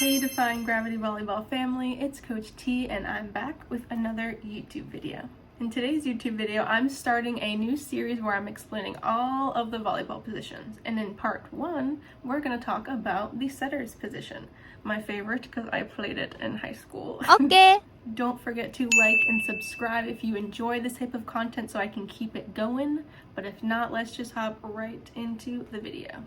Hey Defying Gravity Volleyball family, it's Coach T and I'm back with another YouTube video. In today's YouTube video, I'm starting a new series where I'm explaining all of the volleyball positions. And in part 1, we're going to talk about the setter's position. My favorite because I played it in high school. Okay. Don't forget to like and subscribe if you enjoy this type of content so I can keep it going. But if not, let's just hop right into the video.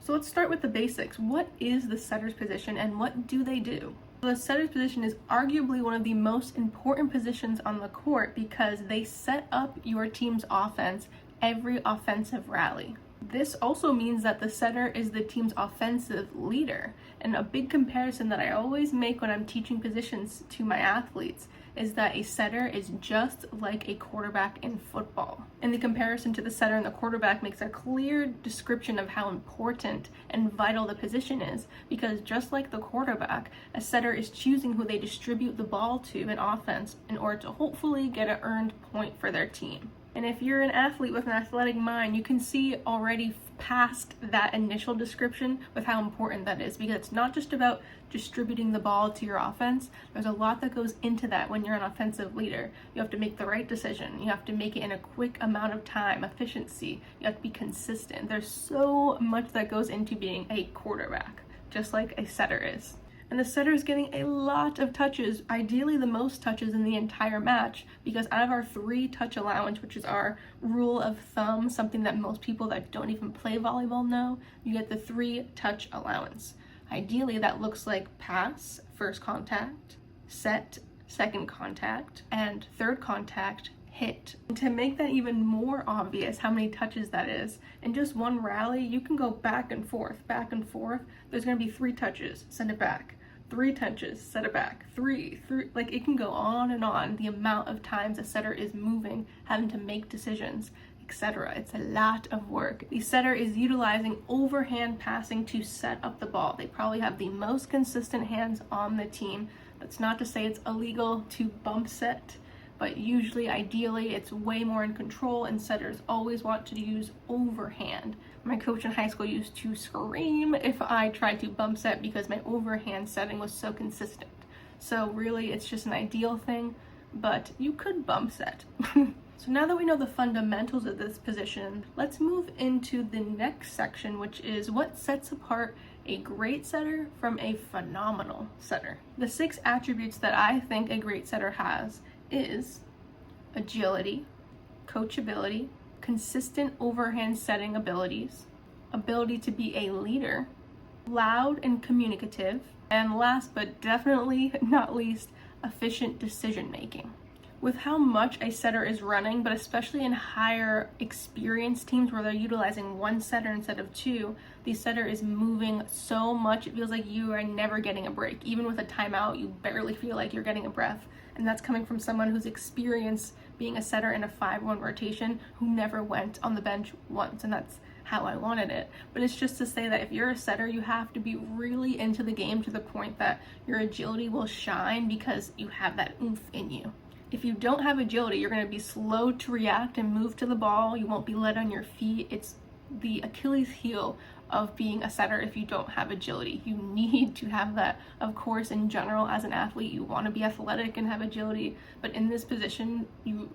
So let's start with the basics. What is the setter's position and what do they do? The setter's position is arguably one of the most important positions on the court because they set up your team's offense every offensive rally. This also means that the setter is the team's offensive leader. And a big comparison that I always make when I'm teaching positions to my athletes is that a setter is just like a quarterback in football. And the comparison to the setter and the quarterback makes a clear description of how important and vital the position is, because just like the quarterback, a setter is choosing who they distribute the ball to in offense in order to hopefully get an earned point for their team. And if you're an athlete with an athletic mind, you can see already past that initial description with how important that is, because it's not just about distributing the ball to your offense. There's a lot that goes into that when you're an offensive leader. You have to make the right decision. You have to make it in a quick amount of time, efficiency. You have to be consistent. There's so much that goes into being a quarterback, just like a setter is. And the setter is getting a lot of touches, ideally the most touches in the entire match, because out of our 3 touch allowance, which is our rule of thumb, something that most people that don't even play volleyball know, you get the 3 touch allowance. Ideally, that looks like pass, first contact, set, second contact, and third contact, hit. And to make that even more obvious how many touches that is, in just one rally, you can go back and forth, back and forth. There's going to be 3 touches, send it back. 3 touches, set it back, 3, like it can go on and on, the amount of times a setter is moving, having to make decisions, etc. It's a lot of work. The setter is utilizing overhand passing to set up the ball. They probably have the most consistent hands on the team. That's not to say it's illegal to bump set, but usually, ideally, it's way more in control, and setters always want to use overhand. My coach in high school used to scream if I tried to bump set because my overhand setting was so consistent. So really, it's just an ideal thing, but you could bump set. So now that we know the fundamentals of this position, let's move into the next section, which is what sets apart a great setter from a phenomenal setter. The 6 attributes that I think a great setter has is agility, coachability, consistent overhand setting abilities, ability to be a leader, loud and communicative, and last but definitely not least, efficient decision making. With how much a setter is running, but especially in higher experienced teams where they're utilizing 1 setter instead of 2, the setter is moving so much it feels like you are never getting a break. Even with a timeout, you barely feel like you're getting a breath. And that's coming from someone who's experienced being a setter in a 5-1 rotation who never went on the bench once, and that's how I wanted it. But it's just to say that if you're a setter, you have to be really into the game to the point that your agility will shine because you have that oomph in you. If you don't have agility, you're going to be slow to react and move to the ball. You won't be led on your feet. It's the Achilles heel of being a setter if you don't have agility. You need to have that. Of course, in general, as an athlete, you want to be athletic and have agility, but in this position, you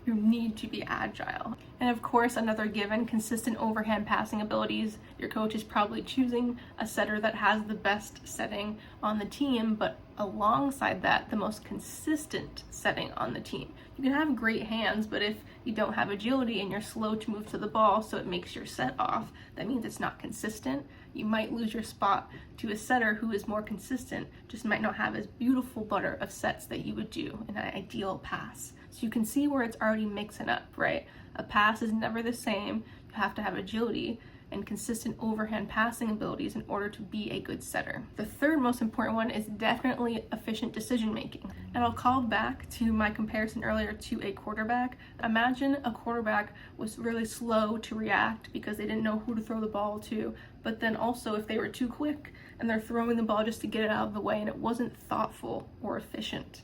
need to be agile. And of course, another given, consistent overhand passing abilities. Your coach is probably choosing a setter that has the best setting on the team, but alongside that, the most consistent setting on the team. You can have great hands, but if you don't have agility and you're slow to move to the ball, so it makes your set off, that means it's not consistent. You might lose your spot to a setter who is more consistent, just might not have as beautiful butter of sets that you would do in an ideal pass. So you can see where it's already mixing up, right? A pass is never the same. You have to have agility and consistent overhand passing abilities in order to be a good setter. The third most important one is definitely efficient decision making. And I'll call back to my comparison earlier to a quarterback. Imagine a quarterback was really slow to react because they didn't know who to throw the ball to, but then also if they were too quick and they're throwing the ball just to get it out of the way and it wasn't thoughtful or efficient,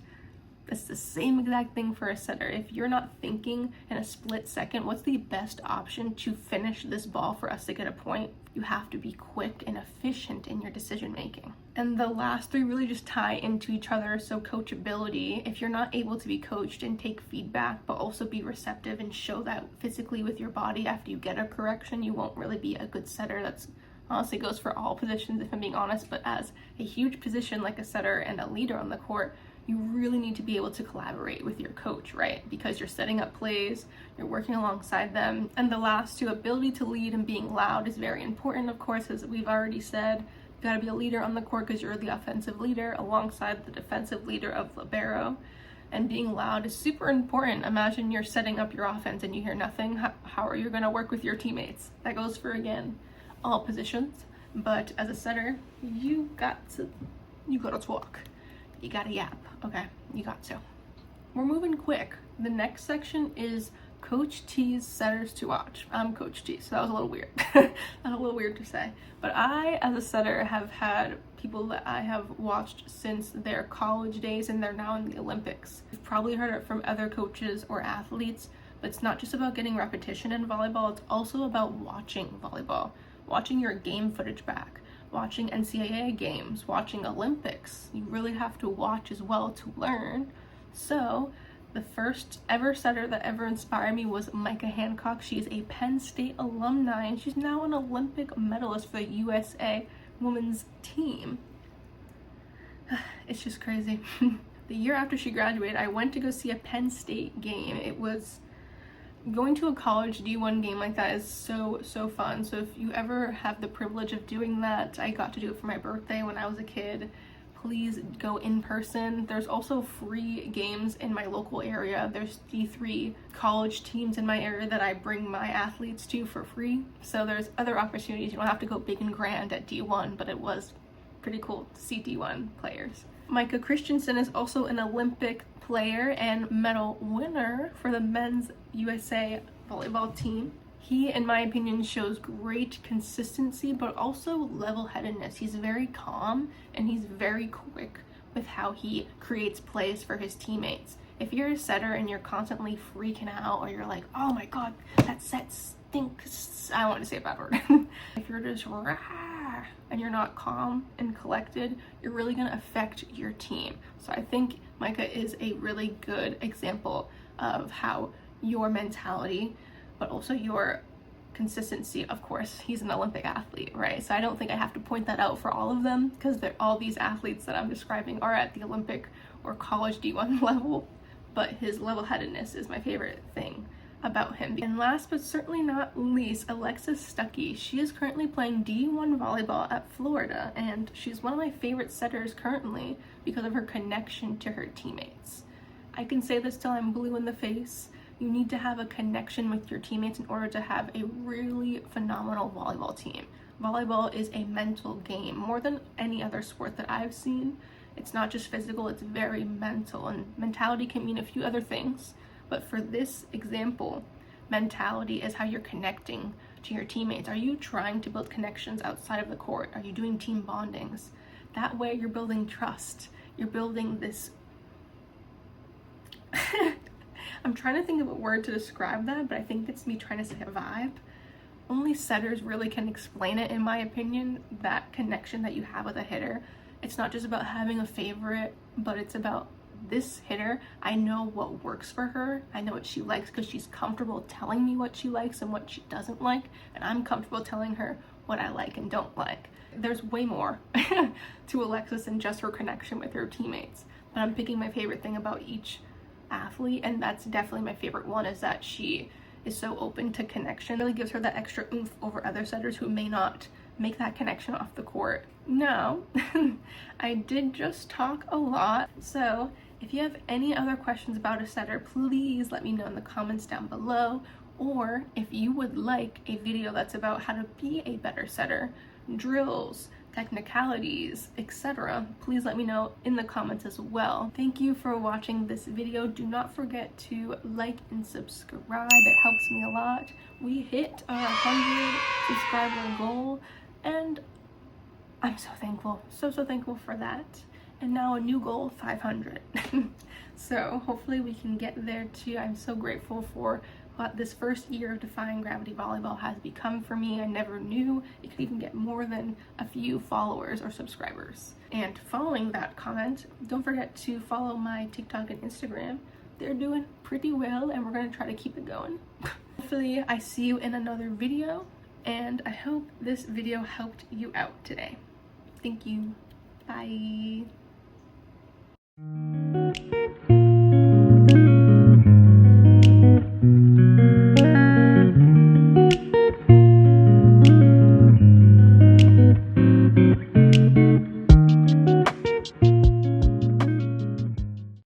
It's the same exact thing for a setter. If you're not thinking in a split second, what's the best option to finish this ball for us to get a point, you have to be quick and efficient in your decision making. And the last three really just tie into each other. So coachability, if you're not able to be coached and take feedback, but also be receptive and show that physically with your body after you get a correction, you won't really be a good setter. That's honestly goes for all positions, if I'm being honest, but as a huge position like a setter and a leader on the court, you really need to be able to collaborate with your coach, right? Because you're setting up plays, you're working alongside them. And the last two, ability to lead and being loud, is very important, of course, as we've already said. You gotta be a leader on the court because you're the offensive leader alongside the defensive leader of libero. And being loud is super important. Imagine you're setting up your offense and you hear nothing. How are you gonna work with your teammates? That goes for, again, all positions. But as a setter, you gotta talk. You gotta yap, okay? You got to. We're moving quick. The next section is Coach T's setters to watch. I'm Coach T, so that was a little weird. That's a little weird to say. But I, as a setter, have had people that I have watched since their college days, and they're now in the Olympics. You've probably heard it from other coaches or athletes, but it's not just about getting repetition in volleyball, it's also about watching volleyball, watching your game footage back, watching NCAA games, watching Olympics. You really have to watch as well to learn. So the first ever setter that ever inspired me was Micah Hancock. She's a Penn State alumni, and she's now an Olympic medalist for the USA women's team. It's just crazy. The year after she graduated, I went to go see a Penn State game. It was going to a college D1 game like that is so fun. So if you ever have the privilege of doing that, I got to do it for my birthday when I was a kid. Please go in person. There's also free games in my local area. There's D3 college teams in my area that I bring my athletes to for free. So there's other opportunities. You don't have to go big and grand at D1, but it was pretty cool to see D1 players. Micah Christensen is also an Olympic player and medal winner for the men's USA volleyball team. He, in my opinion, shows great consistency, but also level-headedness. He's very calm and he's very quick with how he creates plays for his teammates. If you're a setter and you're constantly freaking out, or you're like, oh my god, that set stinks, I don't want to say a bad word. If you're just rah, and you're not calm and collected, you're really going to affect your team. So I think Micah is a really good example of how your mentality, but also your consistency, of course, he's an Olympic athlete, right? So I don't think I have to point that out for all of them, because all these athletes that I'm describing are at the Olympic or college D1 level, but his level-headedness is my favorite thing about him. And last but certainly not least, Alexis Stuckey. She is currently playing D1 volleyball at Florida, and she's one of my favorite setters currently because of her connection to her teammates. I can say this till I'm blue in the face. You need to have a connection with your teammates in order to have a really phenomenal volleyball team. Volleyball is a mental game more than any other sport that I've seen. It's not just physical, it's very mental, and mentality can mean a few other things. But for this example, mentality is how you're connecting to your teammates. Are you trying to build connections outside of the court? Are you doing team bondings? That way you're building trust. You're building this... I'm trying to think of a word to describe that, but I think it's me trying to say a vibe. Only setters really can explain it, in my opinion, that connection that you have with a hitter. It's not just about having a favorite, but it's about this hitter. I know what works for her. I know what she likes because she's comfortable telling me what she likes and what she doesn't like, and I'm comfortable telling her what I like and don't like. There's way more to Alexis than just her connection with her teammates, but I'm picking my favorite thing about each athlete, and that's definitely my favorite one, is that she is so open to connection. It really gives her that extra oomph over other setters who may not make that connection off the court. Now, I did just talk a lot, so if you have any other questions about a setter, please let me know in the comments down below, or if you would like a video that's about how to be a better setter, drills, technicalities, etc., please let me know in the comments as well. Thank you for watching this video. Do not forget to like and subscribe. It helps me a lot. We hit our 100 subscriber goal, and I'm so thankful, so thankful for that. and now a new goal, 500. So hopefully we can get there too. I'm so grateful for what this first year of Defying Gravity Volleyball has become for me. I never knew it could even get more than a few followers or subscribers. And following that comment, don't forget to follow my TikTok and Instagram. They're doing pretty well, and we're gonna try to keep it going. Hopefully I see you in another video, and I hope this video helped you out today. Thank you. Bye.